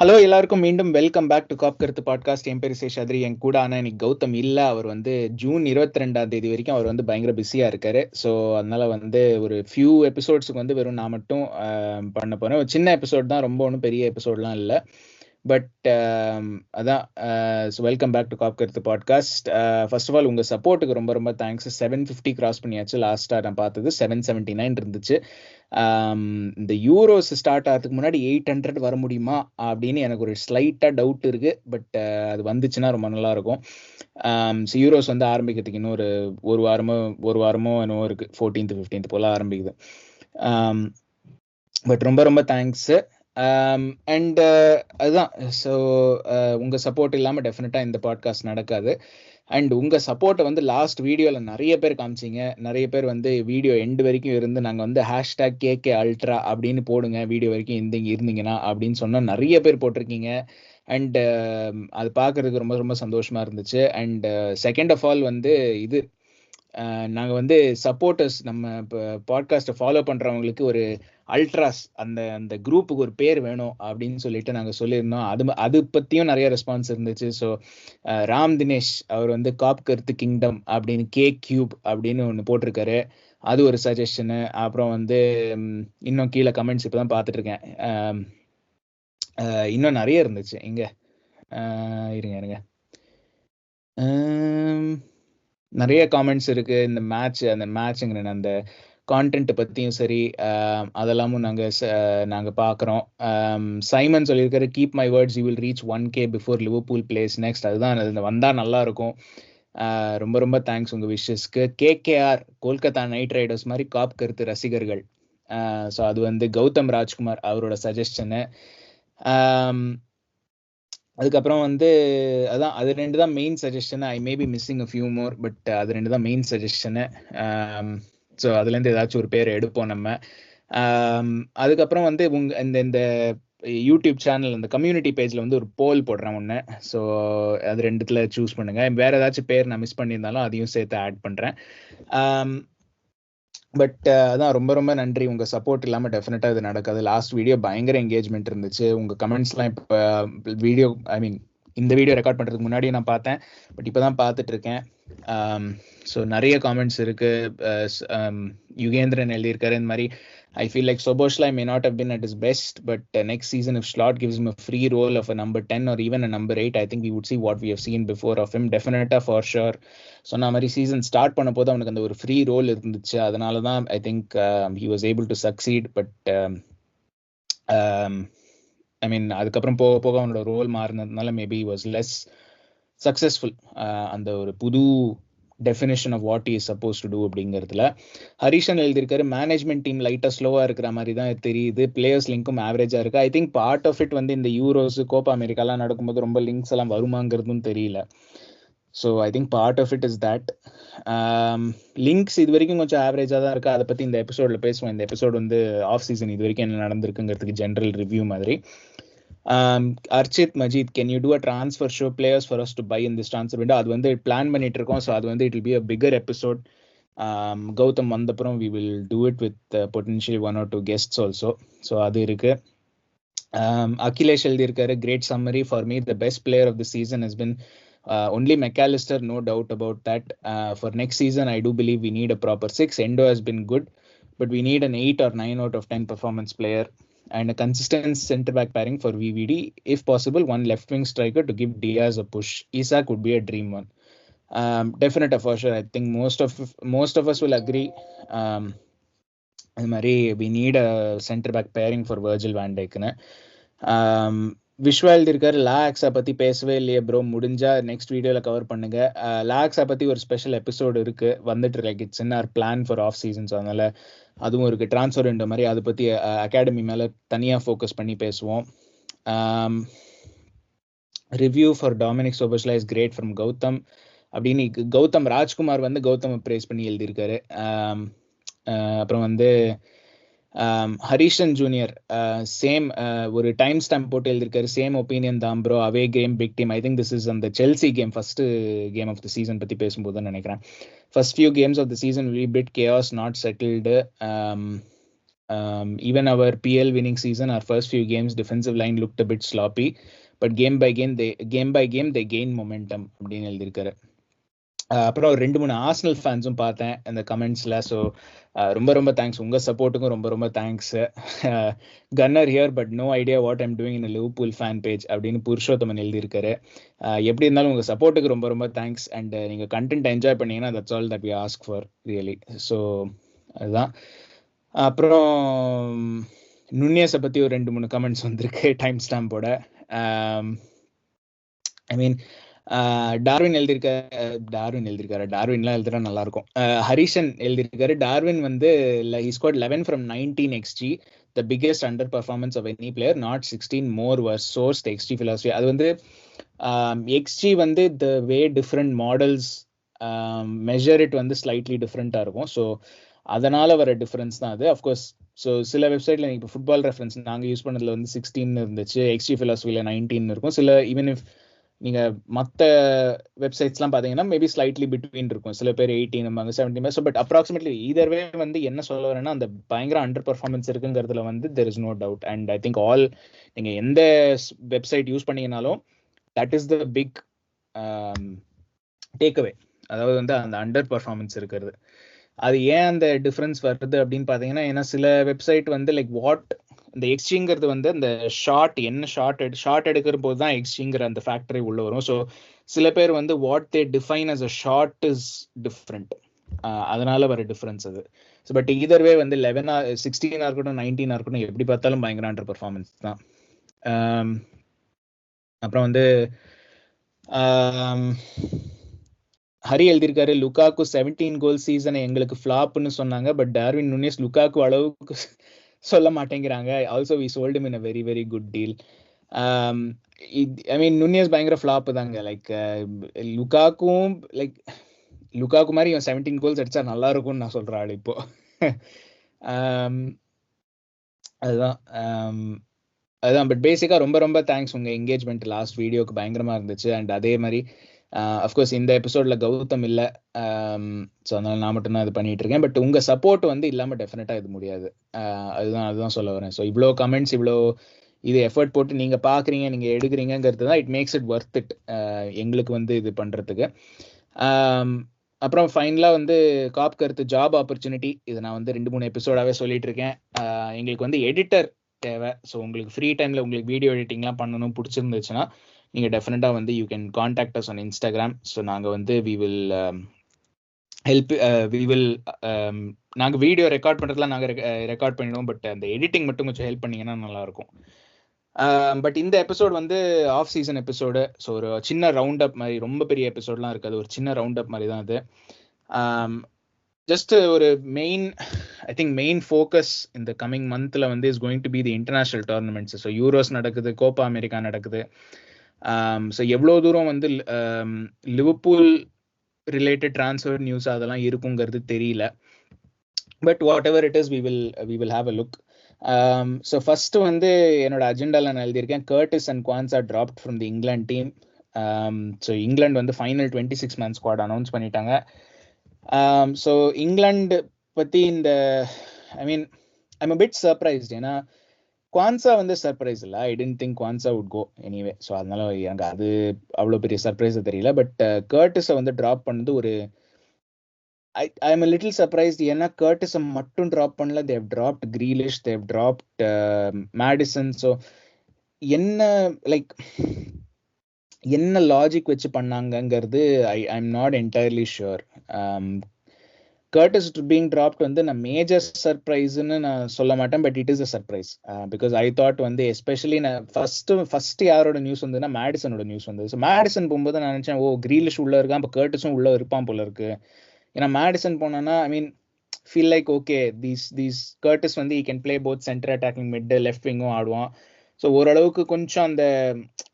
Hello எல்லாருக்கும் மீண்டும் welcome back to காப் கருத்து பாட்காஸ்ட். என் பேர் சேஷாத்ரி. என் கூட ஆனால் இன்னைக்கு கௌதம் இல்லை. அவர் வந்து ஜூன் 22 வரைக்கும் அவர் வந்து பயங்கர பிஸியாக இருக்காரு. ஸோ அதனால வந்து ஒரு ஃபியூ எபிசோட்ஸுக்கு வந்து வெறும் நான் மட்டும் பண்ண போகிறேன். ஒரு சின்ன எபிசோட் தான், ரொம்ப ஒன்றும் பெரிய எபிசோட்லாம் இல்லை. பட் அதான், ஸோ வெல்கம் பேக் டு காப் கருத்து பாட்காஸ்ட். ஃபர்ஸ்ட் ஆஃப் ஆல் உங்கள் சப்போர்ட்டுக்கு ரொம்ப ரொம்ப தேங்க்ஸ். 750 கிராஸ் பண்ணியாச்சு. லாஸ்ட்டாக நான் பார்த்தது 779 இருந்துச்சு. இந்த யூரோஸ் ஸ்டார்ட் ஆகிறதுக்கு முன்னாடி 800 வர முடியுமா அப்படின்னு எனக்கு ஒரு ஸ்லைட்டாக டவுட் இருக்குது. பட் அது வந்துச்சுன்னா ரொம்ப நல்லாயிருக்கும். ஸோ யூரோஸ் வந்து ஆரம்பிக்கிறதுக்கு இன்னும் ஒரு வாரமோ என்னவோ இருக்குது. 14th 15th போல் ஆரம்பிக்குது. பட் ரொம்ப ரொம்ப தேங்க்ஸு. அண்ட் அதுதான், ஸோ உங்கள் சப்போர்ட் இல்லாமல் டெஃபினட்டாக இந்த பாட்காஸ்ட் நடக்காது. அண்ட் உங்கள் சப்போர்ட்டை வந்து லாஸ்ட் வீடியோவில் நிறைய பேர் காமிச்சிங்க. நிறைய பேர் வந்து வீடியோ எண்டு வரைக்கும் இருந்து நாங்கள் வந்து #KK Ultra அப்படின்னு போடுங்க வீடியோ வரைக்கும் இருந்தீங்கன்னா அப்படின்னு சொன்னால் நிறைய பேர் போட்டிருக்கீங்க. அண்ட் அது பார்க்குறதுக்கு ரொம்ப ரொம்ப சந்தோஷமாக இருந்துச்சு. அண்ட் செகண்ட் ஆஃப் ஆல் வந்து இது நாங்கள் வந்து சப்போர்ட்டர்ஸ், நம்ம இப்போ பாட்காஸ்ட்டை ஃபாலோ பண்ணுறவங்களுக்கு ஒரு அல்ட்ராஸ் அந்த குரூப்புக்கு ஒரு பேர் வேணும் அப்படின்னு சொல்லிட்டு நாங்கள் சொல்லியிருந்தோம். அது பற்றியும் நிறைய ரெஸ்பான்ஸ் இருந்துச்சு. ஸோ ராம் தினேஷ் அவர் வந்து காப் கருத்து கிங்டம் அப்படின்னு KCube அப்படின்னு ஒன்று போட்டிருக்காரு. அது ஒரு சஜஷனு. அப்புறம் வந்து இன்னும் கீழே கமெண்ட்ஸ் இப்போ தான் பார்த்துட்ருக்கேன். இன்னும் நிறைய இருந்துச்சு. இங்கே இருங்க நிறைய காமெண்ட்ஸ் இருக்குது. இந்த மேட்ச்சுங்கிற அந்த கான்டென்ட் பற்றியும் சரி, அதெல்லாமும் நாங்கள் பார்க்குறோம். சைமன் சொல்லியிருக்காரு, keep my words, you will reach 1K before Liverpool place next. அதுதான், அது வந்தால் நல்லாயிருக்கும். ரொம்ப ரொம்ப தேங்க்ஸ் உங்கள் விஷஸ்க்கு. KKR கொல்கத்தா நைட் ரைடர்ஸ் மாதிரி காப் கருத்து ரசிகர்கள். ஸோ அது வந்து கௌதம் ராஜ்குமார் அவரோட சஜஷனு. அதுக்கப்புறம் வந்து அதான், அது 2 தான் main suggestion. I may be missing a few more, but அது 2 தான் மெயின் சஜஷனு. ஸோ அதுலேருந்து ஏதாச்சும் ஒரு பேர் எடுப்போம் நம்ம. அதுக்கப்புறம் வந்து இந்த யூடியூப் சேனல் அந்த கம்யூனிட்டி பேஜில் வந்து ஒரு போல் போடுறேன் ஒன்று. ஸோ அது 2த்துல சூஸ் பண்ணுங்கள். வேறு ஏதாச்சும் பேர் நான் மிஸ் பண்ணியிருந்தாலும் அதையும் சேர்த்து ஆட் பண்ணுறேன். பட் அதான், ரொம்ப ரொம்ப நன்றி. உங்கள் சப்போர்ட் இல்லாமல் டெஃபினட்டாக இது நடக்காது. லாஸ்ட் வீடியோ பயங்கர என்கேஜ்மெண்ட் இருந்துச்சு. உங்கள் கமெண்ட்ஸ்லாம் இப்போ இந்த வீடியோ ரெக்கார்ட் பண்ணுறதுக்கு முன்னாடி நான் பார்த்தேன். பட் இப்போ தான் பார்த்துட்ருக்கேன். ஸோ நிறைய காமெண்ட்ஸ் இருக்குது. யுகேந்திரன் எழுதியிருக்காரு இந்த மாதிரி, I feel like Soboslai may not have been at his best, but next season if Slot gives him a free role of a number 10 or even a number 8, I think we would see what we have seen before of him. Definitely for sure. சொன்ன மாதிரி season start பண்ண போது அவனுக்கு அந்த ஒரு free role இருந்துச்சு. அதனால தான் I think he was able to succeed. But I mean அதுக்கப்புறம் போக போக அவனோட ரோல் மாறினதுனால மேபி வாஸ் லெஸ் சக்ஸஸ்ஃபுல். அந்த ஒரு புது definition of what is suppose to do அப்படிங்கிறதுல. ஹரிஷன் எழுதியிருக்காரு, மேனேஜ்மெண்ட் டீம் லைட்டாக ஸ்லோவாக இருக்கிற மாதிரி தான் தெரியுது, பிளேயர்ஸ் லிங்க்கும் ஆவரேஜாக இருக்குது. I think part of it வந்து இந்த யூரோஸ் கோப்பா அமெரிக்காலாம் நடக்கும்போது ரொம்ப லிங்க்ஸ் எல்லாம் வருமாங்கிறதும் தெரியல. So I think part of it is that. Links இது வரைக்கும் கொஞ்சம் ஆவரேஜாக தான் இருக்குது. அதை பற்றி இந்த எபிசோடில் பேசுவோம். இந்த எபிசோட் வந்து ஆஃப் சீசன் இது வரைக்கும் என்ன நடந்திருக்குங்கிறதுக்கு ஜென்ரல் ரிவ்யூ மாதிரி. Archit Majid, can you do a transfer show players for us to buy in this transfer window? அது வந்து பிளான் பண்ணிட்டு இருக்கோம். ஸோ அது வந்து it will be a bigger episode. Gautham வந்தப்புறம் we will do it with potentially 1 or 2 guests also. So அது இருக்கு. அகிலேஷ் எழுதியிருக்காரு, great summary. For me the best player of the season has been only McAllister, no doubt about that. For next season I do believe we need a proper 6. Endo has been good, but we need an 8 or 9 out of 10 performance player and a consistent center back pairing for VVD. If possible, one left wing striker to give Diaz a push. Isak would be a dream one. Definitely for sure. I think most of us will agree. We need a center back pairing for Virgil van Dijk. Vishwa எழுதியிருக்காரு, லாக்ஸை பற்றி பேசவே இல்லையே bro, முடிஞ்சா next வீடியோவில் cover பண்ணுங்க. லாக்ஸை பற்றி ஒரு special episode இருக்குது, வந்துட்டு like it's in our plan for off season. So அதனால் அதுவும் இருக்குது. ட்ரான்ஸ்ஃபர் விண்டோ மாதிரி அதை பற்றி அகாடமி மேலே தனியாக ஃபோக்கஸ் பண்ணி பேசுவோம். Review for Dominik Szoboszlai is great from Gautham அப்படின்னு கௌதம் ராஜ்குமார் வந்து கௌதம் ப்ரேஸ் பண்ணி எழுதியிருக்காரு. அப்புறம் வந்து ஹரிஷன் ஜூனியர் சேம் ஒரு டைம் ஸ்டாம்ப் போட்டு எழுதியிருக்காரு, சேம் ஒப்பீனியன் தான் bro, away game big team. I think this is அந்த Chelsea game, first game of the season பற்றி பேசும்போது நினைக்கிறேன். First few games of the season we bit chaos, not settled. Even our PL winning season, our first few games, defensive line looked a bit sloppy, but game by game they gain momentum அப்படின்னு எழுதியிருக்காரு. அப்புறம் 2-3 Arsenal ஃபேன்ஸும் பார்த்தேன் அந்த கமெண்ட்ஸில். So ரொம்ப ரொம்ப thanks, உங்கள் சப்போர்ட்டுக்கும் ரொம்ப ரொம்ப thanks. Gunner here but no idea what I'm doing in Liverpool fan page அப்படின்னு புருஷோத்தமன் எழுதியிருக்காரு. எப்படி இருந்தாலும் உங்கள் சப்போர்ட்டுக்கு ரொம்ப ரொம்ப தேங்க்ஸ். அண்ட் நீங்கள் கண்டென்ட் என்ஜாய் பண்ணீங்கன்னா that's all that we ask for really. So அதுதான். அப்புறம் நுண்ணியஸை பற்றி ஒரு 2-3 கமெண்ட்ஸ் வந்திருக்கு டைம் ஸ்டாம்போட. ஐ மீன் டார்வின் எழுதியிருக்காரு. டார்வின்லாம் எழுதுறா நல்லா இருக்கும். ஹரிஷன் எழுதியிருக்காரு, டார்வின் வந்து he scored 11 from 19 XG, the biggest underperformance of any player, not 16 more was source the XG philosophy. அது வந்து XG வந்து the way different models measure it வந்து slightly different-ஆ இருக்கும். ஸோ அதனால வர டிஃபரன்ஸ் தான் அது. அஃப்கோர்ஸ் ஸோ சில வெப்சைட்ல நீங்கள் இப்போ ஃபுட்பால் ரெஃபரன்ஸ் நாங்கள் யூஸ் பண்ணதில் வந்து 16 இருந்துச்சு, XG philosophyல 19 இருக்கும். சில ஈவன் இஃப் நீங்கள் மற்ற வெப்சைட்ஸ்லாம் பார்த்தீங்கன்னா மேபி ஸ்லைட்லி பிட்வீன் இருக்கும். சில பேர் 18 17. ஸோ பட் அப்ராக்சிமேட்லி ஈதர் வே வந்து என்ன சொல்ல வரேன்னா அந்த பயங்கர அண்டர் பர்ஃபார்மன்ஸ் இருக்குங்கிறதுல வந்து there is no doubt. And I think all நீங்கள் எந்த வெப்சைட் யூஸ் பண்ணீங்கனாலும் that is the big takeaway. அதாவது வந்து அந்த அண்டர் பர்ஃபார்மன்ஸ் இருக்கிறது. அது ஏன் அந்த டிஃப்ரென்ஸ் வருது அப்படின்னு பார்த்தீங்கன்னா, ஏன்னா சில வெப்சைட் வந்து லைக் வாட் இந்த எக்ஸ்சிங்கிறது வந்து அந்த ஷார்ட் எடுக்கிற போது தான் எக்ஸ்சிங்கிற அந்த ஃபேக்டரி உள்ள வரும். ஸோ சில பேர் வந்து what they define as a short is different, அதனால வர டிஃப்ரென்ஸ் அது. ஸோ பட் இதர் வே வந்து 16 இருக்கட்டும் 19 இருக்கட்டும் எப்படி பார்த்தாலும் பயங்கர அண்டர் பர்ஃபார்மன்ஸ் தான். அப்புறம் வந்து ஹரி எழுதியிருக்காரு, லுகாக்கு 17 கோல் சீசனை எங்களுக்கு ஃப்ளாப்னு சொன்னாங்க, பட் டார்வின் நுனியஸ் லுகாக்கு அளவுக்கு சொல்ல மாட்டேங்கிறாங்க. Also we sold him in a very very good deal. I mean Nunez பயங்கர ஃப்ளாப் தாங்க. லைக் லுகாக்கு மாதிரி 17 கோல்ஸ் அடிச்சா நல்லா இருக்கும்னு நான் சொல்ற ஆள் இப்போ. அதுதான் பட் பேசிக்காக ரொம்ப ரொம்ப தேங்க்ஸ். உங்கள் என்கேஜ்மெண்ட் லாஸ்ட் வீடியோக்கு பயங்கரமாக இருந்துச்சு. அண்ட் அதே மாதிரி அஃப்கோர்ஸ் இந்த எபிசோடில் கௌதம் இல்லை, ஸோ அதனால் நான் மட்டும்தான் இது பண்ணிட்டு இருக்கேன். பட் உங்கள் சப்போர்ட் வந்து இல்லாமல் டெஃபினட்டாக இது முடியாது. அதுதான் சொல்ல வரேன். ஸோ இவ்வளோ கமெண்ட்ஸ் இவ்வளோ இது எஃபர்ட் போட்டு நீங்கள் பார்க்குறீங்க, நீங்கள் எடுக்கிறீங்கிறது தான் it makes it worth it எங்களுக்கு வந்து இது பண்ணுறதுக்கு. அப்புறம் ஃபைனலாக வந்து காப் கருத்து ஜாப் ஆப்பர்ச்சுனிட்டி, இது நான் வந்து 2-3 எபிசோடாகவே சொல்லிட்டு இருக்கேன். எங்களுக்கு வந்து எடிட்டர் தேவை. ஸோ உங்களுக்கு ஃப்ரீ டைமில் உங்களுக்கு வீடியோ எடிட்டிங்லாம் பண்ணணும் பிடிச்சிருந்துச்சுன்னா நீங்கள் டெஃபினட்டாக வந்து you can contact us on Instagram. So நாங்கள் வந்து நாங்கள் வீடியோ ரெக்கார்ட் பண்ணுறதுலாம் நாங்கள் ரெக்கார்ட் பண்ணிடுவோம். பட் அந்த எடிட்டிங் மட்டும் கொஞ்சம் ஹெல்ப் பண்ணிங்கன்னா நல்லாயிருக்கும். பட் இந்த எபிசோட் வந்து ஆஃப் சீசன் எபிசோடு. ஸோ ஒரு சின்ன ரவுண்ட் அப் மாதிரி, ரொம்ப பெரிய எபிசோட்லாம் இருக்காது, ஒரு சின்ன ரவுண்ட் அப் மாதிரி தான் அது. ஜஸ்ட் ஒரு மெயின் ஃபோக்கஸ் இந்த கம்மிங் மந்த்தில் வந்து is going to be the international tournaments. So euros நடக்குது, கோப்பா அமெரிக்கா நடக்குது. ஸோ எவ்வளோ தூரம் வந்து லிவர்பூல் ரிலேட்டட் ட்ரான்ஸ்ஃபர் நியூஸ் அதெல்லாம் இருக்குங்கிறது தெரியல. But whatever it is we will have a look. So first வந்து என்னோட அஜெண்டாவில் நான் எழுதியிருக்கேன், Curtis and Quansah dropped from the England team. So England வந்து ஃபைனல் 26 மேன் ஸ்குவாட் அனௌன்ஸ் பண்ணிட்டாங்க. ஸோ இங்கிலாந்து பற்றி ஐம் அ பிட் சர்ப்ரைஸ்ட். ஏன்னா Quansah வந்து சர்ப்ரைஸ் இல்லை, I didn't think Quansah would go anyway. So அதனால எனக்கு அது அவ்வளோ பெரிய சர்ப்ரைஸாக தெரியல. பட் கர்டிஸை வந்து ட்ராப் பண்ணது ஒரு I am a little surprised. ஏன்னா கர்டிஸை மட்டும் ட்ராப் பண்ணல, they dropped Grealish, they dropped Maddison. So என்ன லாஜிக் வச்சு பண்ணாங்கங்கிறது I am not entirely sure. Curtis being dropped வந்து நான் மேஜர் சர்ப்ரைஸ்ன்னு நான் சொல்ல மாட்டேன், but it is a surprise. Because I thought வந்து எஸ்பெஷலி நான் ஃபர்ஸ்ட் யாரோட நியூஸ் வந்ததுன்னா மேடிசனோட நியூஸ் வந்தது. ஸோ மேடிசன் போகும்போது நான் நினச்சேன், கிரீலிஷ் உள்ள இருக்கான், அப்போ கர்டிஸும் உள்ள இருப்பான் போல இருக்கு. ஏன்னா மேடிசன் போனான்னா feel like okay these Curtis வந்து he can play both centre attacking, mid, left விங்கும் ஆடுவான். ஸோ ஓரளவுக்கு கொஞ்சம் அந்த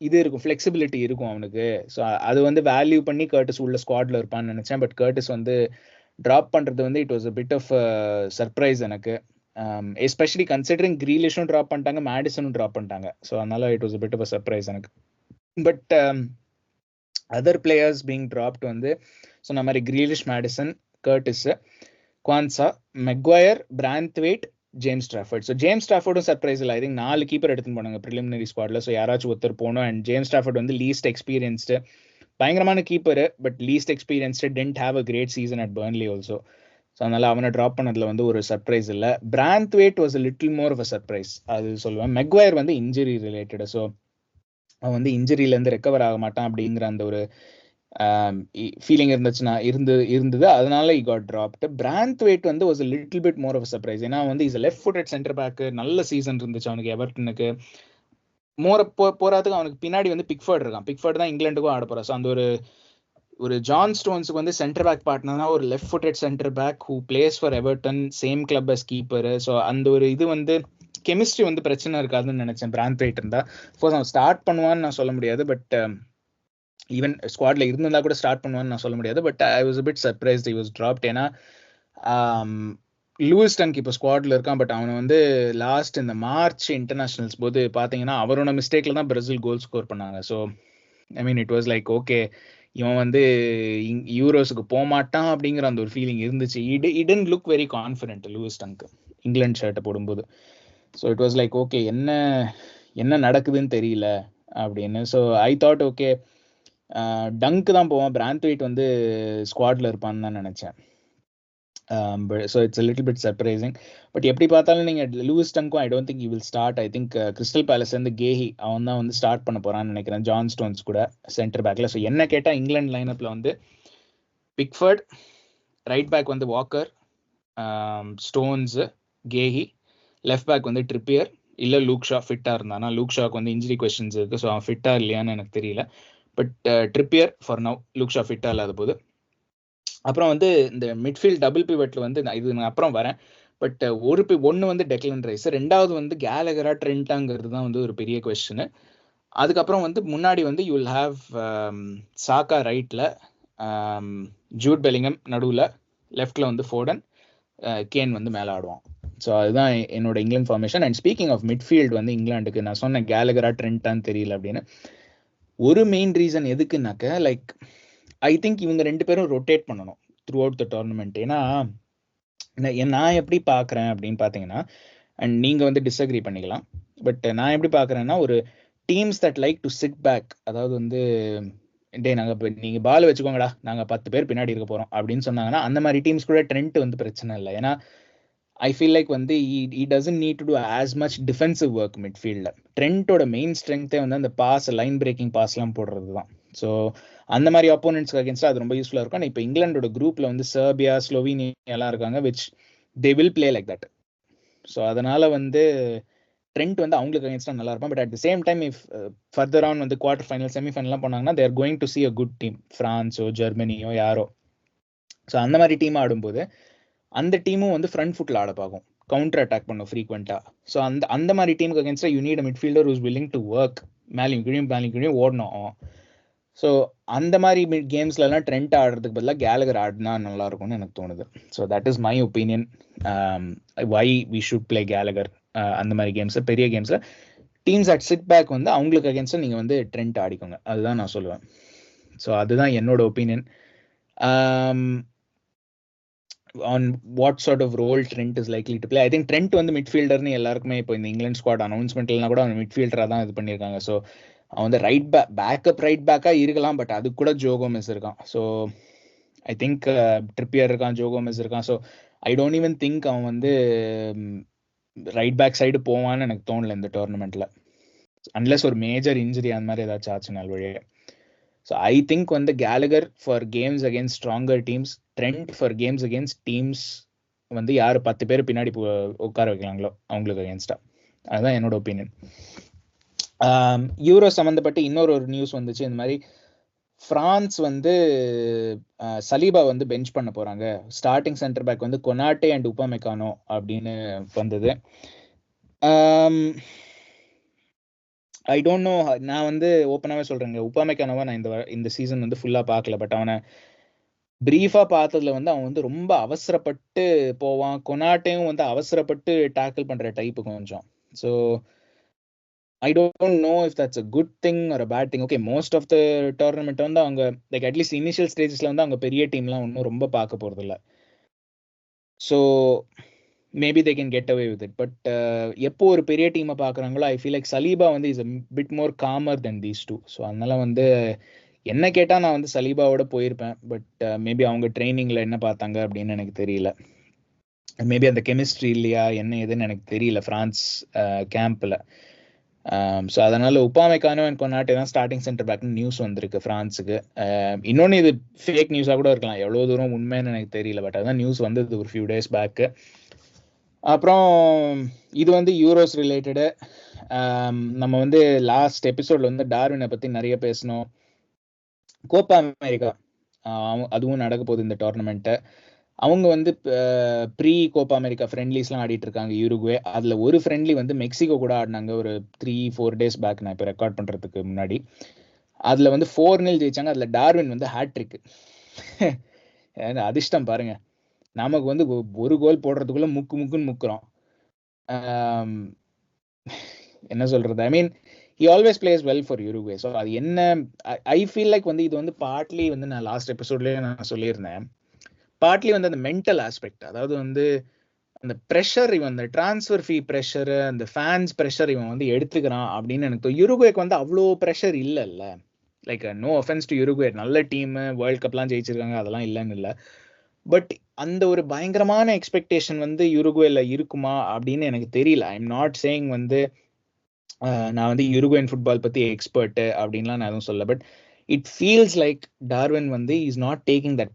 இது இருக்கும், ஃப்ளெக்சிபிலிட்டி இருக்கும் அவனுக்கு. ஸோ அது வந்து வேல்யூ பண்ணி கர்டிஸ் உள்ள ஸ்குவாட்ல இருப்பான்னு நினச்சேன். பட் கர்டிஸ் வந்து ட்ராப் பண்ணுறது வந்து it was a bit of surprise எனக்கு, எஸ்பெஷலி கன்சிடரிங் கிரீலிஷும் ட்ராப் பண்ணிட்டாங்க, மேடிசனும் ட்ராப் பண்ணிட்டாங்க. ஸோ அதனால it was a bit of a surprise எனக்கு. But other players being dropped வந்து சொன்ன மாதிரி Grealish, Maddison, Curtis, Quansah, Maguire, Branthwaite, James Trafford. So James ஸ்ட்ராஃபோர்டும் சர்ப்ரைஸ் இல்லை. ஐ திங்க் 4 கீப்பர் எடுத்துன்னு போனாங்க ப்ரிலிமினரி ஸ்குவாட்ல. ஸோ யாராச்சும் ஒருத்தர் போகணும். அண்ட் ஜேம்ஸ் ஸ்ட்ராஃபோர்ட் வந்து லீஸ்ட் எக்ஸ்பீரியன்ஸ்டு, பயங்கரமான keeper, but least experienced, didn't have a great season at Burnley also. So அதனால அவனை ட்ராப் பண்ணதுல வந்து ஒரு சர்ப்ரைஸ் இல்லை. Branthwaite was a little more of a surprise, அது சொல்லுவேன். மெக்வயர் வந்து இன்ஜுரி ரிலேட்டட். ஸோ அவன் வந்து இன்ஜுரியிலேருந்து ரெக்கவர் ஆக மாட்டான் அப்படிங்கிற அந்த ஒரு ஃபீலிங் இருந்தது. அதனால he got dropped. பிராந்த்வேட் வந்து was a little bit more of a surprise. ஏன்னா வந்து is left footed centre back, நல்ல சீசன் இருந்துச்சு அவனுக்கு எவர்டனுக்கு. போறதுக்கு அவனுக்கு பின்னாடி வந்து பிக்ஃபோர்ட் இருக்கான். பிக்ஃபோர்ட் தான் இங்கிலாந்துக்கும் ஆட போறான். ஸோ அந்த ஒரு ஜான் ஸ்டோன்ஸுக்கு வந்து சென்டர் பேக் பார்ட்னர்னா ஒரு left footed centre back who plays for Everton, same club as keeper. So அந்த ஒரு இது வந்து கெமிஸ்ட்ரி வந்து பிரச்சனை இருக்காதுன்னு நினைச்சேன் பிராந்த்வேட் இருந்தா. ஃபோர்ஸ் அவன் ஸ்டார்ட் பண்ணுவான்னு நான் சொல்ல முடியாது, பட் ஈவன் ஸ்குவாட்ல இருந்தா கூட ஸ்டார்ட் பண்ணுவான்னு நான் சொல்ல முடியாது. But I was a bit surprised he was dropped. ஏன்னா லூயிஸ் டங்க் இப்போ ஸ்குவாட்ல இருக்கான், பட் அவனை வந்து லாஸ்ட் இந்த மார்ச் இன்டர்நேஷனல்ஸ் போது பார்த்தீங்கன்னா அவரோட மிஸ்டேக்ல தான் பிரேசில் கோல் ஸ்கோர் பண்ணாங்க. So I mean it was like okay, இவன் வந்து யூரோஸுக்கு போக மாட்டான் அப்படிங்கிற அந்த ஒரு ஃபீலிங் இருந்துச்சு. It didn't look very confident Lewis Dunk England ஷர்ட்டை போடும்போது. So it was like okay, என்ன நடக்குதுன்னு தெரியல அப்படின்னு. So I thought okay Dunk தான் போவான், பிராந்த்வேட் வந்து ஸ்குவாட்ல இருப்பான்னு தான் நினைச்சேன். So it's a little bit surprising. But எப்படி பார்த்தாலும் நீங்கள் லூயிஸ் டங்க்கும் I don't think he will start. I think Crystal Palace வந்து கேஹி அவன் தான் வந்து ஸ்டார்ட் பண்ண போறான்னு நினைக்கிறேன், ஜான் ஸ்டோன்ஸ் கூட சென்டர் பேக்ல. ஸோ என்ன கேட்டால் இங்கிலாந்து லைனப்ல வந்து பிக்ஃபோர்ட், ரைட் பேக் வந்து வாக்கர், ஸ்டோன்ஸ், கேஹி, லெஃப்ட் பேக் வந்து ட்ரிப்பியர் இல்லை லூக் ஷா ஃபிட்டாக இருந்தானா. லூக் ஷாக்கு வந்து இன்ஜுரி கொஸ்டின்ஸ் இருக்குது, ஸோ அவன் ஃபிட்டாக இல்லையான்னு எனக்கு தெரியல. But Trippier for now, Luke Shaw ஃபிட்டாக இல்லாத போது. அப்புறம் வந்து இந்த மிட்ஃபீல்ட் டபுள் பிவட்ல வந்து இது நான் அப்புறம் வரேன். பட் ஒன்று வந்து டெக்லன் ரைஸ், ரெண்டாவது வந்து கேலகரா ட்ரெண்டாங்கிறது தான் வந்து ஒரு பெரிய கொஸ்டின். அதுக்கப்புறம் வந்து முன்னாடி வந்து யூ வில் ஹாவ் சாக்கா ரைட்ல, ஜூட் பெலிங்கம் நடுவில், லெஃப்ட்ல வந்து ஃபோடன், கேன் வந்து மேலே ஆடுவான். ஸோ அதுதான் என்னோட England formation. And speaking of midfield வந்து இங்கிலாந்துக்கு நான் சொன்னேன் கேலகரா ட்ரெண்டான்னு தெரியல அப்படின்னு. ஒரு மெயின் ரீசன் எதுக்குன்னாக்க, லைக் ஐ திங்க் இவங்க 2 பேரும் ரொட்டேட் பண்ணணும் த்ரூ அவுட் த டோர்னமெண்ட். ஏன்னா நான் எப்படி பார்க்குறேன் அப்படின்னு பார்த்தீங்கன்னா, அண்ட் நீங்கள் வந்து டிஸ்அக்ரி பண்ணிக்கலாம், பட் நான் எப்படி பார்க்குறேன்னா, ஒரு teams that like to sit back, அதாவது வந்து டே நாங்கள் இப்போ நீங்கள் பால் வச்சுக்கோங்கடா, நாங்கள் 10 பேர் பின்னாடி இருக்க போகிறோம் அப்படின்னு சொன்னாங்கன்னா, அந்த மாதிரி டீம்ஸ் கூட ட்ரெண்ட் வந்து பிரச்சனை இல்லை. ஏன்னா ஐ ஃபீல் லைக் வந்து he doesn't need to do as much defensive work மிட்ஃபீல்டில். ட்ரெண்டோட மெயின் ஸ்ட்ரென்த்தே வந்து அந்த பாஸ், லைன் பிரேக்கிங் பாஸ்லாம் போடுறது தான். ஸோ அந்த மாதிரி ஆப்போனன்ட்ஸ்க்கு அகேன்ஸ்டாக அது ரொம்ப யூஸ்ஃபுல்லாக இருக்கும். இப்போ இங்கிலாண்டோட குரூப்பில் வந்து சர்பியா, ஸ்லோவேனியா எல்லாம் இருக்காங்க, which they will play like that. So அதனால வந்து ட்ரெண்ட் வந்து அவங்களுக்கு அகேன்ஸ்டாக நல்லா இருக்கும். But at the same time if further on வந்து குவார்டர் ஃபைனல், செமிஃபைனல்லாம் போனாங்கன்னா they're going to see a good team, ஃப்ரான்ஸோ ஜெர்மனியோ யாரோ. ஸோ அந்த மாதிரி டீம் ஆடும்போது அந்த டீமும் வந்து ஃப்ரண்ட் ஃபுட்டில் ஆட பார்க்கும், கவுண்டர் அட்டாக் பண்ணும் ஃப்ரீக்வெண்ட்டாக. ஸோ அந்த மாதிரி டீமுக்கு அகேன்ஸ்டாக you need a midfielder who's willing to work, மேலேயும் கீழே ஓடணும். ஸோ அந்த மாதிரி கேம்ஸ்லலாம் ட்ரெண்ட் ஆடுறதுக்கு பதிலாக கேலகர் ஆடினா நல்லா இருக்கும்னு எனக்கு தோணுது. So that is my opinion, why we should play Gallagher. அந்த மாதிரி கேம்ஸில், பெரிய கேம்ஸில் டீம்ஸ் அட் சிட் பேக் வந்து அவங்களுக்கு அகேன்ஸ்டாக நீங்கள் வந்து ட்ரெண்ட் ஆடிக்கோங்க, அதுதான் நான் சொல்லுவேன். ஸோ அதுதான் என்னோட opinion on what sort of role Trent is likely to play. I think Trent வந்து மிட்ஃபீல்டர்னு எல்லாருக்குமே இப்போ இந்த இங்கிலாந்து ஸ்குவாட் அனௌன்ஸ்மெண்ட்லாம் கூட அவன் மிட்ஃபீல்டராக தான் இது பண்ணியிருக்காங்க. ஸோ அவன் வந்து பேக்கப் ரைட் பேக்காக இருக்கலாம், பட் அது கூட ஜோ கோமெஸ் இருக்கான். ஸோ ஐ திங்க் ட்ரிப்பியர் இருக்கான், ஜோ கோமெஸ் இருக்கான். So I don't even think அவன் வந்து ரைட் பேக் சைடு போவான்னு எனக்கு தோணல இந்த டோர்னமெண்ட்டில், அன்லெஸ் ஒரு மேஜர் இன்ஜுரி அந்த மாதிரி ஏதாச்சும் ஆச்சு நாள் வழியே. ஸோ ஐ திங்க் வந்து Gallagher for games against stronger teams, trend for games against teams வந்து யார் 10 பேர் பின்னாடி உட்கார வைக்கலாங்களோ அவங்களுக்கு அகேன்ஸ்டாக. அதுதான் என்னோட ஒப்பீனியன். யூரோ சம்மந்தப்பட்டு இன்னொரு நியூஸ் வந்துச்சு, இந்த மாதிரி ஃப்ரான்ஸ் வந்து சலீபா வந்து பெஞ்ச் பண்ண போகிறாங்க, ஸ்டார்டிங் சென்டர் பேக் வந்து கொனாட்டே அண்ட் உபாமெக்கானோ அப்படின்னு வந்தது. ஐ டோன்ட் நோ, நான் வந்து ஓப்பனாகவே சொல்கிறேங்க, உபாமெக்கானோவா நான் இந்த சீசன் வந்து ஃபுல்லாக பார்க்கல, பட் அவனை பிரீஃபாக பார்த்ததுல வந்து அவன் வந்து ரொம்ப அவசரப்பட்டு போவான், கொனாட்டையும் வந்து அவசரப்பட்டு டேக்கிள் பண்ணுற டைப்பு கொஞ்சம். So I don't know if that's a good thing or a bad thing. Okay, most of the tournament வந்து அவங்க லைக் அட்லீஸ்ட் இனிஷியல் ஸ்டேஜஸில் வந்து அவங்க பெரிய டீம்லாம் ஒன்றும் ரொம்ப பார்க்க போகிறது இல்லை. So maybe they can get away with it. But எப்போ ஒரு பெரிய டீமை பார்க்குறாங்களோ ஐ ஃபீல் லைக் சலீபா வந்து is a bit more calmer then these two. So அதனால வந்து என்ன கேட்டால் நான் வந்து சலீபாவோட போயிருப்பேன். பட் மேபி அவங்க ட்ரைனிங்கில் என்ன பார்த்தாங்க அப்படின்னு எனக்கு தெரியல. மேபி அந்த கெமிஸ்ட்ரி இல்லையா என்ன எதுன்னு எனக்கு தெரியல ஃப்ரான்ஸ் கேம்பில். ஸோ அதனால உபாமைக்கான கொண்டாட்டி தான் ஸ்டார்டிங் சென்டர் பேக்னு நியூஸ் வந்திருக்கு ஃப்ரான்ஸுக்கு. இன்னொன்று இது ஃபேக் நியூஸாக கூட இருக்கலாம், எவ்வளோ தூரம் உண்மைன்னு எனக்கு தெரியல. பட் அதுதான் நியூஸ் வந்தது ஒரு ஃபியூ டேஸ் பேக்கு. அப்புறம் இது வந்து யூரோஸ் ரிலேட்டடு. நம்ம வந்து லாஸ்ட் எபிசோட்ல வந்து டார்வினை பற்றி நிறைய பேசணும். கோப்பா அமெரிக்கா அதுவும் நடக்க போகுது இந்த டோர்னமெண்ட்டை. அவங்க வந்து ப்ரீ கோப்பா அமெரிக்கா ஃப்ரெண்ட்லிஸ்லாம் ஆடிட்டு இருக்காங்க யூருகுவே. அதில் ஒரு ஃப்ரெண்ட்லி வந்து மெக்சிகோ கூட ஆடினாங்க ஒரு 3-4 டேஸ் பேக், நான் இப்போ ரெக்கார்ட் பண்ணுறதுக்கு முன்னாடி. அதில் வந்து 4-0 ஜெயிச்சாங்க. அதில் டார்வின் வந்து ஹேட்ரிக்கு. அதிர்ஷ்டம் பாருங்க, நமக்கு வந்து ஒரு கோல் போடுறதுக்குள்ள முக்குன்னு முக்குறோம். என்ன சொல்றது, ஐ மீன் he always plays well for Uruguay. So அது என்ன, ஐ ஃபீல் லைக் வந்து இது வந்து பார்ட்லி வந்து நான் லாஸ்ட் எபிசோட்லேயே நான் சொல்லியிருந்தேன், பார்ட்லி வந்து அந்த மென்டல் ஆஸ்பெக்ட். அதாவது வந்து அந்த ப்ரெஷர், இவன் அந்த டிரான்ஸ்ஃபர் ஃபீ ப்ரெஷரு, அந்த ஃபேன்ஸ் ப்ரெஷர் இவன் வந்து எடுத்துக்கிறான் அப்படின்னு எனக்கு யுருகுவேக்கு வந்து அவ்வளோ ப்ரெஷர் இல்லைல்ல. லைக் நோ அஃபென்ஸ் டு யுருகுவே, நல்ல டீமு, வேர்ல்ட் கப்லாம் ஜெயிச்சிருக்காங்க, அதெல்லாம் இல்லைன்னு இல்லை. பட் அந்த ஒரு பயங்கரமான எக்ஸ்பெக்டேஷன் வந்து யுருகுவேல இருக்குமா அப்படின்னு எனக்கு தெரியல. ஐ எம் நாட் சேயிங் வந்து நான் வந்து யுருகுவேன் ஃபுட்பால் பற்றி எக்ஸ்பர்ட்டு அப்படின்லாம் நான் எதுவும் சொல்ல. But it feels like Darwin வந்து is not taking that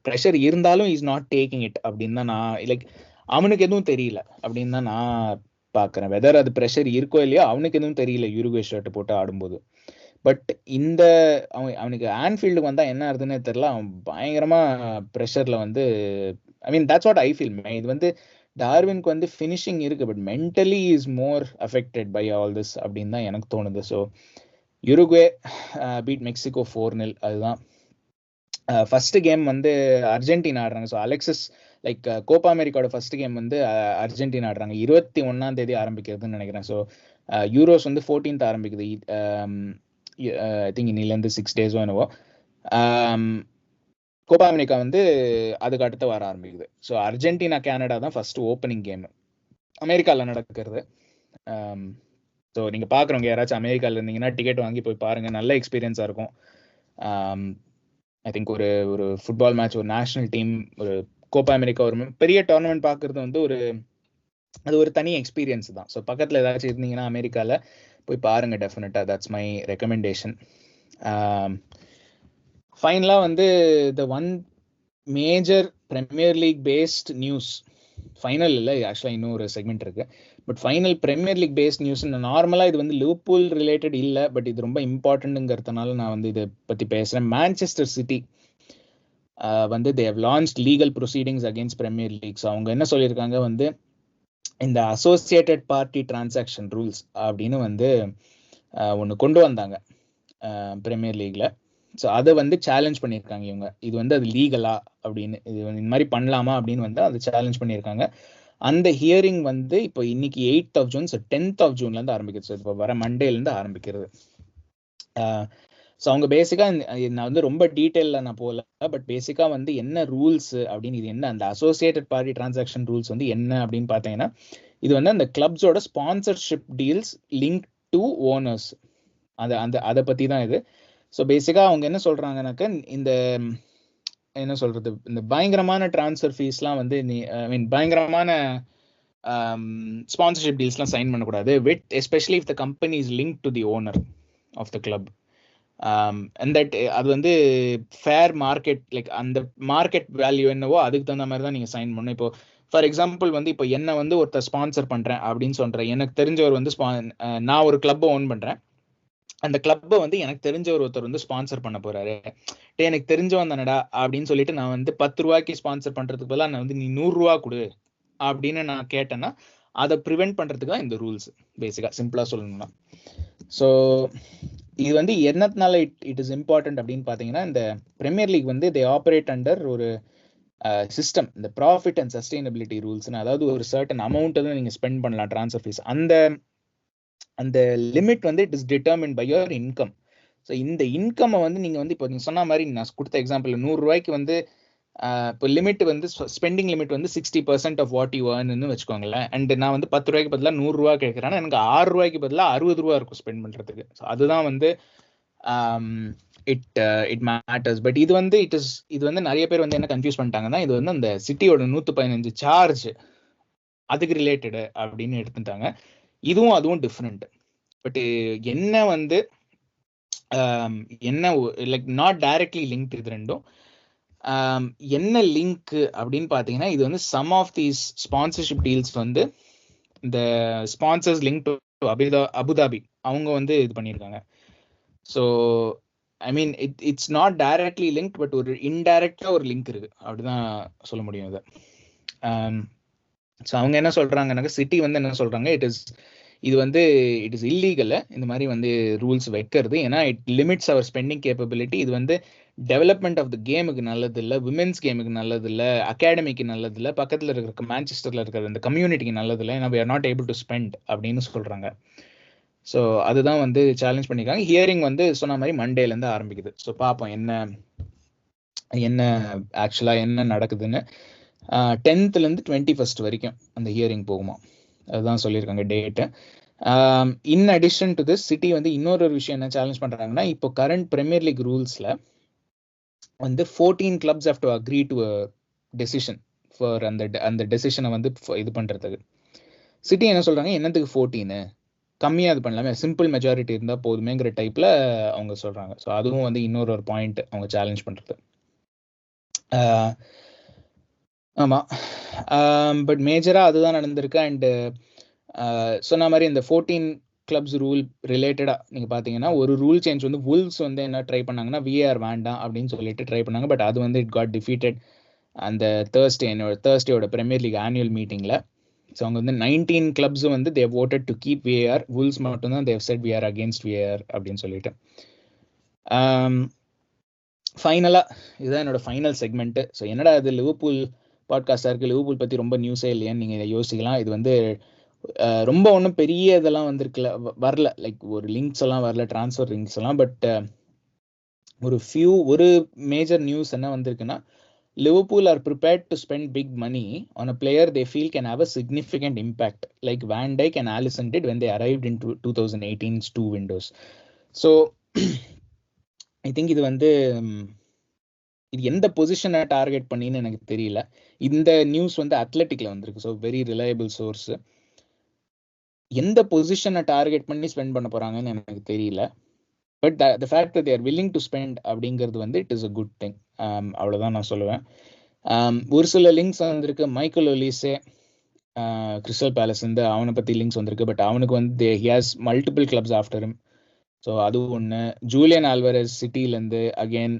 pressure இருந்தாலும் இஸ் நாட் டேக்கிங் இட் அப்படின்னு தான் நான், லைக் அவனுக்கு எதுவும் தெரியல அப்படின்னு தான் நான் பார்க்குறேன். வெதர் அது ப்ரெஷர் இருக்கோ இல்லையோ அவனுக்கு எதுவும் தெரியல யுருகுவே ஷர்ட் போட்டு ஆடும்போது. பட் இந்த அவனுக்கு ஆன்ஃபீல்டுக்கு வந்தால் என்ன ஆகுதுன்னு தெரியல, அவன் பயங்கரமாக ப்ரெஷரில் வந்து, I mean that's what I feel. இது வந்து டார்வினுக்கு வந்து ஃபினிஷிங் இருக்குது, but mentally is more affected by all this அப்படின்னு தான் எனக்கு தோணுது. So Uruguay beat Mexico 4-0. அதுதான் ஃபர்ஸ்ட் கேம் வந்து அர்ஜென்டினா ஆடுறாங்க. ஸோ அலெக்சிஸ் லைக் கோப்பா அமெரிக்காவோட ஃபர்ஸ்ட் கேம் வந்து அர்ஜென்டினா ஆடுறாங்க. 21ஆம் தேதி ஆரம்பிக்கிறதுன்னு நினைக்கிறேன். ஸோ யூரோஸ் வந்து 14th ஆரம்பிக்குது. ஐ திங்க் இன்னிலேருந்து 6 days என்னவோ. கோப்பா அமெரிக்கா வந்து அதுக்கு அடுத்த வாரம் ஆரம்பிக்குது. ஸோ அர்ஜென்டினா கேனடா தான் ஃபர்ஸ்ட் ஓப்பனிங் கேம் அமெரிக்காவில் நடக்கிறது. ஸோ நீங்கள் பார்க்குறவங்க யாராச்சும் அமெரிக்காவில் இருந்தீங்கன்னா டிக்கெட் வாங்கி போய் பாருங்கள், நல்ல எக்ஸ்பீரியன்ஸாக இருக்கும். ஐ திங்க் ஒரு ஃபுட்பால் மேட்ச், ஒரு நேஷனல் டீம், ஒரு கோப்பா அமெரிக்கா, ஒரு பெரிய டோர்னமெண்ட் பார்க்குறது வந்து அது ஒரு தனி எக்ஸ்பீரியன்ஸ் தான். ஸோ பக்கத்தில் ஏதாச்சும் இருந்தீங்கன்னா அமெரிக்காவில் போய் பாருங்கள், டெஃபினட்டாக. That's my recommendation. ஃபைனலாக வந்து the one major premier league based news, final இல்லை ஆக்சுவலாக இன்னும் ஒரு செக்மெண்ட் இருக்குது, but final premier league based news. நார்மலாக இது வந்து லிவர்பூல் ரிலேட்டட் இல்லை, பட் இது ரொம்ப இம்பார்ட்டன்ட்டுங்கிறதுனால நான் வந்து இதை பற்றி பேசுகிறேன். மான்செஸ்டர் சிட்டி வந்து they have launched legal proceedings against premier league. So அவங்க என்ன சொல்லியிருக்காங்க வந்து, இந்த அசோசியேட்டட் பார்ட்டி டிரான்சாக்ஷன் ரூல்ஸ் அப்படின்னு வந்து ஒன்று கொண்டு வந்தாங்க பிரீமியர் லீக்ல. ஸோ அதை வந்து சேலஞ்ச் பண்ணியிருக்காங்க இவங்க. இது வந்து அது லீகலா அப்படின்னு, இது வந்து இந்த மாதிரி பண்ணலாமா அப்படின்னு வந்து அதை சேலஞ்ச் பண்ணியிருக்காங்க. அந்த ஹியரிங் வந்து இப்போ இன்னைக்கு 8th June, ஸோ 10th Juneலேருந்து ஆரம்பிக்கிறது. ஸோ இப்போ வர மண்டேலேருந்து ஆரம்பிக்கிறது. ஸோ அவங்க பேசிக்காக, நான் வந்து ரொம்ப டீட்டெயிலில் நான் போகல, பட் பேசிக்காக வந்து என்ன ரூல்ஸ் அப்படின்னு, இது என்ன அந்த அசோசியேட்டட் பார்ட்டி டிரான்சாக்ஷன் ரூல்ஸ் வந்து என்ன அப்படின்னு பார்த்தீங்கன்னா, இது வந்து அந்த கிளப்ஸோட sponsorship deals link to owners, அதை பற்றி தான் இது. ஸோ பேசிக்காக அவங்க என்ன சொல்கிறாங்கனாக்க, இந்த என்ன சொல்கிறது, இந்த பயங்கரமான ட்ரான்ஸ்ஃபர் ஃபீஸ்லாம் வந்து ஐ மீன் பயங்கரமான ஸ்பான்சர்ஷிப் டீல்ஸ்லாம் சைன் பண்ணக்கூடாது, with especially if the company is link to the owner of the club. And that அது வந்து ஃபேர் மார்க்கெட், லைக் அந்த மார்க்கெட் வேல்யூ என்னவோ அதுக்கு தகுந்த மாதிரி தான் நீங்கள் சைன் பண்ணணும். இப்போ ஃபார் எக்ஸாம்பிள் வந்து இப்போ என்ன வந்து ஒருத்தர் ஸ்பான்சர் பண்ணுறேன் அப்படின்னு சொல்கிறேன், எனக்கு தெரிஞ்சவர் வந்து நான் ஒரு கிளப்பை ஓன் பண்ணுறேன், அந்த கிளப்பை வந்து எனக்கு தெரிஞ்சவர் ஒருத்தர் வந்து ஸ்பான்சர் பண்ண போறாரு, எனக்கு தெரிஞ்சவன் தானடா அப்படின்னு சொல்லிட்டு நான் வந்து 10 ரூபாய்க்கு ஸ்பான்சர் பண்றதுக்கு பதிலாக நான் வந்து நீ 100 ரூபா கொடு அப்படின்னு நான் கேட்டேன்னா அதை ப்ரிவென்ட் பண்றதுக்கு தான் இந்த ரூல்ஸ், பேசிக்கா சிம்பிளா சொல்லணும்னா. ஸோ இது வந்து என்னத்தினால இட் இஸ் இம்பார்ட்டன்ட் அப்படின்னு பார்த்தீங்கன்னா, இந்த பிரீமியர் லீக் வந்து தே ஆப்ரேட் அண்டர் ஒரு சிஸ்டம், இந்த ப்ராஃபிட் அண்ட் சஸ்டைனபிலிட்டி ரூல்ஸ்னு. அதாவது ஒரு சர்டன் அமௌண்ட் தான் நீங்கள் ஸ்பெண்ட் பண்ணலாம் ட்ரான்ஸ்ஃபர் ஃபீஸ், அந்த லிமிட் வந்து it is determined by your income. So இந்த இன்கம்மை வந்து நீங்கள் வந்து இப்போ நீங்கள் சொன்ன மாதிரி நான் கொடுத்த எக்ஸாம்பிள் 100 ரூபாய்க்கு வந்து இப்போ லிமிட் வந்து ஸ்பெண்டிங் லிமிட் வந்து 60% ஆஃப் வாட் யூ ஏர்ன்னு வச்சுக்கோங்களேன். அண்ட் நான் வந்து 10 ரூபாய்க்கு பதிலாக 100 ரூபா கேட்குறேன்னா எனக்கு 6 ரூபாய்க்கு பதிலாக 60 ரூபா இருக்கும் ஸ்பெண்ட் பண்ணுறதுக்கு. ஸோ அதுதான் வந்து இட் மேட்டர்ஸ். பட் இது வந்து நிறைய பேர் வந்து என்ன கன்ஃபியூஸ் பண்ணிட்டாங்கன்னா, இது வந்து அந்த சிட்டியோட 115 சார்ஜ் அதுக்கு ரிலேட்டடு அப்படின்னு எடுத்துட்டாங்க. இதுவும் அதுவும் டிஃப்ரெண்ட். பட் என்ன வந்து என்ன லைக் நாட் டைரக்ட்லி லிங்க் இது ரெண்டும். என்ன லிங்க் அப்படின்னு பார்த்தீங்கன்னா, இது வந்து some of these sponsorship deals வந்து இந்த ஸ்பான்சர்ஸ் லிங்க் டு அபுதாபி அவங்க வந்து இது பண்ணியிருக்காங்க. So I mean it's not directly link, but ஒரு இன்டைரக்டா ஒரு லிங்க் இருக்கு அப்படிதான் சொல்ல முடியும் இதை. ஸோ அவங்க என்ன சொல்றாங்கன்னாக்க, சிட்டி வந்து என்ன சொல்றாங்க, இது வந்து இட் இஸ் இல்லீகல் இந்த மாதிரி வந்து ரூல்ஸ் வைக்கிறது. ஏன்னா it limits our spending capability. இது வந்து டெவலப்மெண்ட் ஆஃப் த கேமுக்கு நல்லது இல்லை, விமென்ஸ் கேமுக்கு நல்லது இல்லை, அகாடமிக்கு நல்லது இல்லை, பக்கத்தில் இருக்கிற மான்செஸ்டர்ல இருக்கிற அந்த கம்யூனிட்டிக்கு நல்லது இல்லை. ஏன்னா we are not able to spend அப்படின்னு சொல்றாங்க. ஸோ அதுதான் வந்து சேலஞ்ச் பண்ணியிருக்காங்க. ஹியரிங் வந்து சொன்ன மாதிரி மண்டேலேருந்து ஆரம்பிக்குது. ஸோ பார்ப்போம் என்ன ஆக்சுவலாக என்ன நடக்குதுன்னு. 10th 21st வரைக்கும் அந்த ஹியரிங் போகுமா, அதுதான் சொல்லியிருக்காங்க date. In addition to this, city வந்து இன்னொரு விஷயம் என்ன சேலஞ்ச் பண்ணுறாங்கன்னா, இப்போ கரண்ட் பிரீமியர் லீக் ரூல்ஸில் வந்து 14 clubs have to agree to a decision for அந்த டெசிஷனை வந்து இது பண்ணுறதுக்கு. சிட்டி என்ன சொல்கிறாங்க, என்னத்துக்கு 14, கம்மியாக இது பண்ணலாமே, சிம்பிள் மெஜாரிட்டி இருந்தால் போதுமேங்கிற டைப்பில் அவங்க சொல்கிறாங்க. ஸோ அதுவும் வந்து இன்னொரு பாயிண்ட் அவங்க சேலஞ்ச் பண்ணுறது. ஆமாம், பட் மேஜராக அதுதான் நடந்திருக்கு. அண்டு சொன்ன மாதிரி இந்த 14 clubs ரூல் ரிலேட்டடாக நீங்கள் பார்த்தீங்கன்னா, ஒரு ரூல் சேஞ்ச் வந்து வுல்ஸ் வந்து என்ன ட்ரை பண்ணாங்கன்னா, VAR வேண்டாம் அப்படின்னு சொல்லிட்டு ட்ரை பண்ணாங்க. பட் அது வந்து இட் காட் டிஃபீட்டட் அந்த தேர்ஸ்டேயோட பிரீமியர் லீக் ஆனுவல் மீட்டிங்கில். ஸோ அவங்க வந்து 19 clubs வந்து they voted to keep VAR, Wolves மட்டும்தான் they said we are against VAR அப்படின்னு சொல்லிட்டு. ஃபைனலாக இதுதான் என்னோட ஃபைனல் செக்மெண்ட்டு. ஸோ என்னடா இது லிவர்பூல் பாட்காஸ்டாக இருக்குது, லிவர்பூல் பற்றி ரொம்ப நியூஸே இல்லையான்னு நீங்கள் யோசிக்கலாம். இது வந்து ரொம்ப ஒன்றும் பெரிய இதெல்லாம் வந்திருக்குல, வரல, லைக் ஒரு லிங்க்ஸ் எல்லாம் வரல, ட்ரான்ஸ்ஃபர் லிங்க்ஸ் எல்லாம். பட் ஒரு மேஜர் நியூஸ் என்ன வந்திருக்குன்னா, Liverpool are prepared to spend big money on a player they feel can have a significant impact, like Van Dijk and Alisson did when they arrived in 2018's 2 windows. So I think இது வந்து இது எந்த பொசிஷனை target பண்ணின்னு எனக்கு தெரியல. இந்த news வந்து அத்லெட்டிக்ல வந்திருக்கு, ஸோ வெரி ரிலையபிள் சோர்ஸ். எந்த பொசிஷனை டார்கெட் பண்ணி ஸ்பெண்ட் பண்ண போறாங்கன்னு எனக்கு தெரியல. But the fact that they are willing to spend அப்படிங்கிறது வந்து it is a good thing. அவ்வளோதான் நான் சொல்லுவேன். ஒரு சில லிங்க்ஸ் வந்திருக்கு. மைக்கேல் ஒலிசே கிறிஸ்டல் பேலஸ் வந்து அவனை பற்றி லிங்க்ஸ் வந்திருக்கு. பட் அவனுக்கு வந்து he has multiple clubs after him. So அது ஒன்று. ஜூலியன் ஆல்வரஸ் சிட்டிலேருந்து, அகெயின்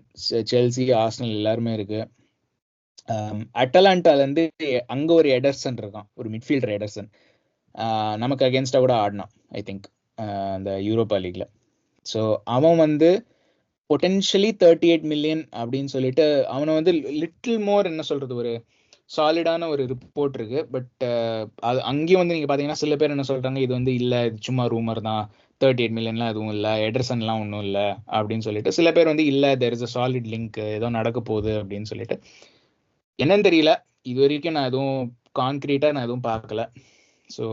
செல்சி, ஆர்சனல் எல்லாருமே இருக்கு. அட்டலாண்டாலேருந்து அங்கே ஒரு எடர்சன் இருக்கான், ஒரு மிட்ஃபீல்டர் எடர்சன். நமக்கு அகேன்ஸ்டாக கூட ஆடினான் ஐ திங்க் அந்த யூரோப்பா லீக்ல. ஸோ அவன் வந்து பொட்டென்ஷியலி 38 million அப்படின்னு சொல்லிட்டு அவனை வந்து லிட்டில் மோர் என்ன சொல்றது, ஒரு சாலிடான ஒரு ரிப்போர்ட் இருக்கு. பட் அது அங்கேயும் வந்து நீங்க பாத்தீங்கன்னா சில பேர் என்ன சொல்றாங்க, இது வந்து இல்ல, இது சும்மா ரூமர் தான், 38 million எதுவும் இல்லை, எடர்சன்லாம் ஒன்றும் இல்லை அப்படின்னு சொல்லிட்டு. சில பேர் வந்து இல்லை, there is a solid link, ஏதோ நடக்க போகுது அப்படின்னு சொல்லிட்டு. என்னன்னு தெரியல, இது வரைக்கும் நான் எதுவும் கான்கிரீட்டா நான் எதுவும் பார்க்கல. ஸோ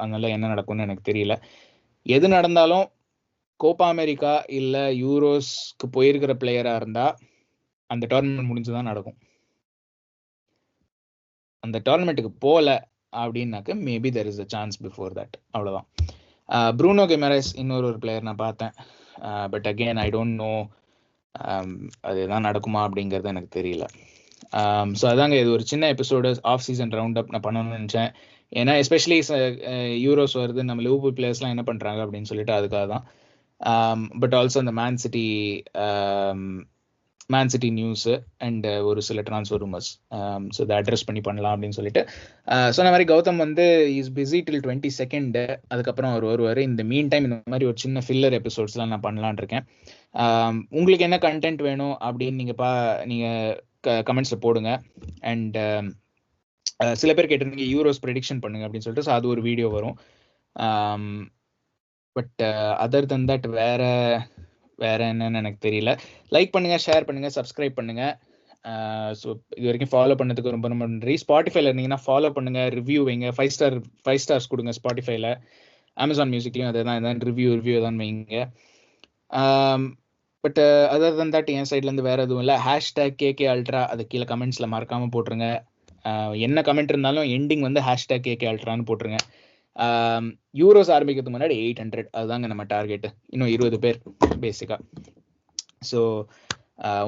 அதனால என்ன நடக்கும்னு எனக்கு தெரியல. எது நடந்தாலும் கோப்பா அமெரிக்கா இல்ல யூரோஸ்க்கு போயிருக்கிற பிளேயரா இருந்தா அந்த டோர்னமெண்ட் முடிஞ்சுதான் நடக்கும். அந்த டோர்னமெண்ட்டுக்கு போல அப்படின்னாக்க maybe there is a chance before that. அவ்வளவுதான். ப்ரூனோ கிமெரஸ் இன்னொரு பிளேயர் நான் பார்த்தேன். But again I don't no அதுதான் நடக்குமா அப்படிங்கிறது எனக்கு தெரியல. ஸோ அதாங்க, இது ஒரு சின்ன episode, off season round up நான் பண்ணணும்னு நினச்சேன். ஏன்னா எஸ்பெஷலி யூரோஸ் வருது, நம்ம லிவர்பூல் பிளேயர்ஸ்லாம் என்ன பண்ணுறாங்க அப்படின்னு சொல்லிட்டு அதுக்காக தான். பட் ஆல்சோ அந்த மேன் சிட்டி நியூஸ் அண்ட் ஒரு சில ட்ரான்ஸ்ஃபர் ரூமர்ஸ், ஸோ இதை அட்ரஸ் பண்ணலாம் அப்படின்னு சொல்லிட்டு சொன்ன மாதிரி. கௌதம் வந்து இஸ் பிஸி டில் 22nd, அதுக்கப்புறம் அவர் வருவார். இந்த மீன் டைம் இந்த மாதிரி ஒரு சின்ன ஃபில்லர் எபிசோட்ஸ்லாம் நான் பண்ணலான் இருக்கேன். உங்களுக்கு என்ன கண்டென்ட் வேணும் அப்படின்னு நீங்கள் கமெண்ட்ஸில் போடுங்க. அண்ட் சில பேர் கேட்டிருந்தீங்க யூரோஸ் ப்ரெடிக்ஷன் பண்ணுங்க அப்படின்னு சொல்லிட்டு, ஸோ அது ஒரு வீடியோ வரும். பட் அதர் தன் தட் வேற என்னன்னு எனக்கு தெரியல. லைக் பண்ணுங்க, ஷேர் பண்ணுங்க, சப்ஸ்கிரைப் பண்ணுங்க. ஸோ இது வரைக்கும் ஃபாலோ பண்ணதுக்கு ரொம்ப ரொம்ப நன்றி. ஸ்பாட்டிஃபைல இருந்தீங்கன்னா ஃபாலோ பண்ணுங்க, ரிவ்யூ வைங்க, 5 ஸ்டார்ஸ் கொடுங்க ஸ்பாட்டிஃபைல. அமேசான் மியூசிக்லையும் அதே தான், ரிவ்யூ தான் வைங்க. பட் அதர் தன் தட் என் சைட்லேருந்து வேறு எதுவும் இல்லை. #KKUltra அது கீழே கமெண்ட்ஸில் மறக்காமல் போட்டுருங்க. என்ன கமெண்ட் இருந்தாலும் எண்டிங் வந்து #KKUltraன்னு போட்டுருங்க. யூரோஸ் ஆரம்பிக்கிறதுக்கு முன்னாடி 800 அதுதாங்க நம்ம டார்கெட்டு. இன்னும் 20 பேர் பேசிக்காக. ஸோ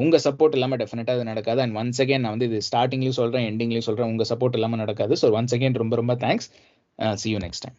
உங்கள் சப்போர்ட் இல்லாமல் டெஃபினட்டாக அது நடக்காது. அண்ட் ஒன்ஸ் அகேன் நான் வந்து இது ஸ்டார்டிங்லேயும் சொல்கிறேன், எண்டிங்லேயும் சொல்கிறேன், உங்கள் சப்போர்ட் இல்லாமல் நடக்காது. ஸோ ஒன்ஸ் அகேன் ரொம்ப ரொம்ப thanks. See you next time.